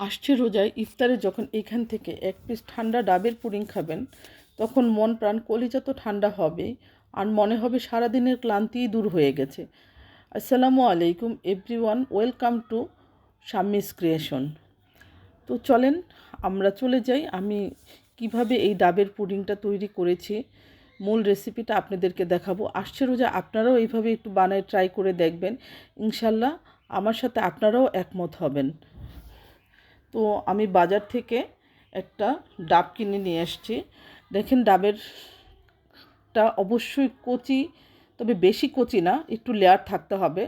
আসছে রোজায় ইফতারে যখন এখান থেকে এক পিস ঠান্ডা ডাবের পুডিং খাবেন তখন মন প্রাণ কলিজা তো ঠান্ডা হবেই, আর মনে হবে সারাদিনের ক্লান্তিই দূর হয়ে গেছে। আসসালামু আলাইকুম এভরিওয়ান, ওয়েলকাম টু শাম্মিস ক্রিয়েশন। তো চলেন আমরা চলে যাই, আমি কিভাবে এই ডাবের পুডিংটা তৈরি করেছি মূল রেসিপিটা আপনাদেরকে দেখাবো। আসছে রোজা আপনারাও এইভাবে একটু বানায় ট্রাই করে দেখবেন, ইনশাল্লাহ আমার সাথে আপনারাও একমত হবেন। তো আমি বাজার থেকে একটা ডাব কিনে নিয়ে এসেছি। দেখেন ডাবেরটা অবশ্যই কচি, তবে বেশি কচি না, একটু লেয়ার থাকতে হবে।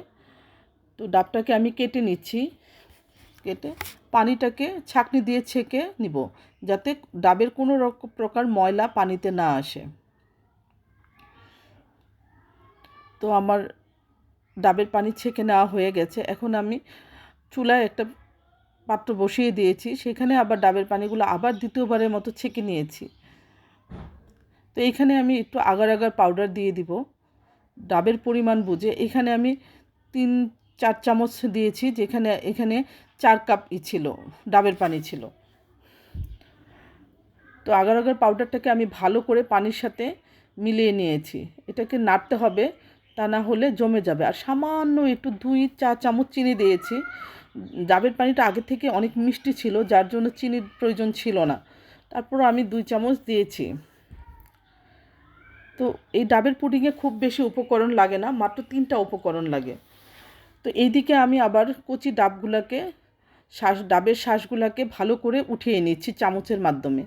তো ডাবটাকে আমি কেটে নিচ্ছি, কেটে পানিটাকে ছাঁকনি দিয়ে ছেঁকে নিব, যাতে ডাবের কোনো প্রকার ময়লা পানিতে না আসে। তো আমার ডাবের পানি ছেঁকে নেওয়া হয়ে গেছে। এখন আমি চুলায় একটা পাত্র বসিয়ে দিয়েছি, সেখানে আবার ডাবের পানিগুলো আবার দ্বিতীয়বারের মতো ছেঁকে নিয়েছি। তো এইখানে আমি একটু আগার আগার পাউডার দিয়ে দিব ডাবের পরিমাণ বুঝে। এখানে আমি 3-4 চামচ দিয়েছি, যেখানে এখানে 4 কাপ ছিল ডাবের পানি ছিল। তো আগার আগার পাউডারটাকে আমি ভালো করে পানির সাথে মিলিয়ে নিয়েছি। এটাকে নাড়তে হবে, তা না হলে জমে যাবে। আর সামান্য একটু 2-4 চামচ চিনি দিয়েছি। ডাবের পানিটা আগে থেকে অনেক মিষ্টি ছিল, যার জন্য চিনির প্রয়োজন ছিল না, তারপর আমি 2 চামচ দিয়েছি। তো এই ডাবের পুডিংয়ে খুব বেশি উপকরণ লাগে না, মাত্র 3টা উপকরণ লাগে। তো এইদিকে আমি আবার কচি ডাবের শাঁসগুলোকে ভালো করে উঠিয়ে নিচ্ছি চামচের মাধ্যমে।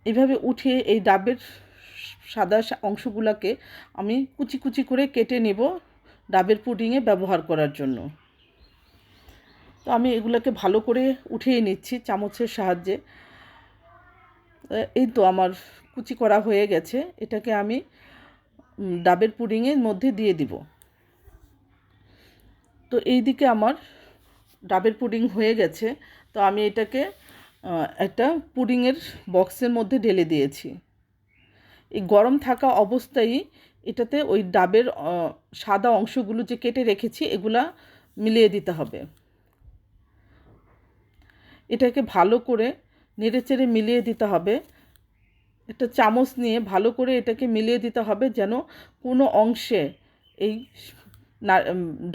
এইভাবে উঠিয়ে এই ডাবের সাদা অংশগুলোকে আমি কুচি কুচি করে কেটে নেব ডাবের পুডিংয়ে ব্যবহার করার জন্য। তো আমি এগুলোকে ভালো করে উঠিয়ে নিচ্ছি চামচের সাহায্যে। এই তো আমার কুচি করা হয়ে গেছে, এটাকে আমি ডাবের পুডিংয়ের মধ্যে দিয়ে দিব। তো এই দিকে আমার ডাবের পুডিং হয়ে গেছে। তো আমি এটাকে একটা পুডিংয়ের বক্সের মধ্যে ঢেলে দিয়েছি। এই গরম থাকা অবস্থায় এটাতে ওই ডাবের সাদা অংশগুলো যে কেটে রেখেছি এগুলা মিলিয়ে দিতে হবে। এটাকে ভালো করে নেড়েচেড়ে মিলিয়ে দিতে হবে। একটা চামচ নিয়ে ভালো করে এটাকে মিলিয়ে দিতে হবে, যেন কোনো অংশে এই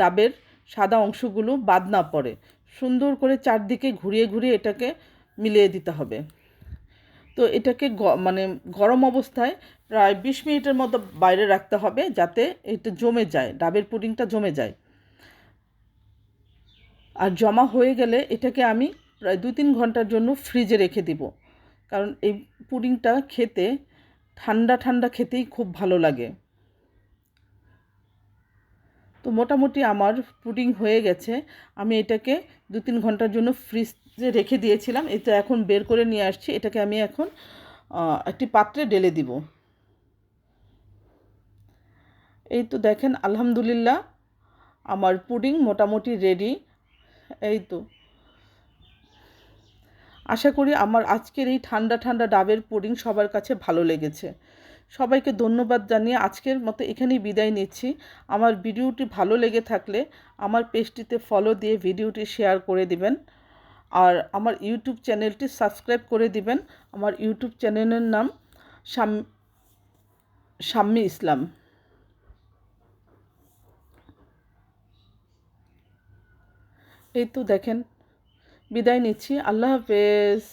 ডাবের সাদা অংশগুলো বাদ না পড়ে। সুন্দর করে চারদিকে ঘুরিয়ে ঘুরিয়ে এটাকে মিলিয়ে দিতে হবে। তো এটাকে মানে গরম অবস্থায় প্রায় 20 মিনিটের মতো বাইরে রাখতে হবে, যাতে এটা জমে যায়, ডাবের পুডিংটা জমে যায়। আর জমা হয়ে গেলে এটাকে আমি প্রায় 2-3 ঘন্টার জন্য ফ্রিজে রেখে দিব, কারণ এই পুডিংটা খেতে ঠান্ডা ঠান্ডা খেতেই খুব ভালো লাগে। তো মোটামুটি আমার পুডিং হয়ে গেছে। আমি এটাকে 2-3 ঘন্টার জন্য ফ্রিজে রেখে দিয়েছিলাম। এটা এখন বের করে নিয়ে আসছি, এটাকে আমি এখন একটি পাত্রে ঢেলে দিব। এই তো দেখেন, আলহামদুলিল্লাহ আমার পুডিং মোটামুটি রেডি। এই তো আশা করি আমার আজকের এই ঠান্ডা ঠান্ডা ডাবের পুডিং সবার কাছে ভালো লেগেছে। সবাইকে ধন্যবাদ জানিয়ে আজকের মতো এখানেই বিদায় নিচ্ছি। আমার ভিডিওটি ভালো লেগে থাকলে আমার পেজটিতে ফলো দিয়ে ভিডিওটি শেয়ার করে দিবেন, আর আমার ইউটিউব চ্যানেলটি সাবস্ক্রাইব করে দিবেন। আমার ইউটিউব চ্যানেলের নাম শাম্মী ইসলাম। এই তো দেখেন, বিদায় নিচ্ছি। আল্লাহ হাফেজ।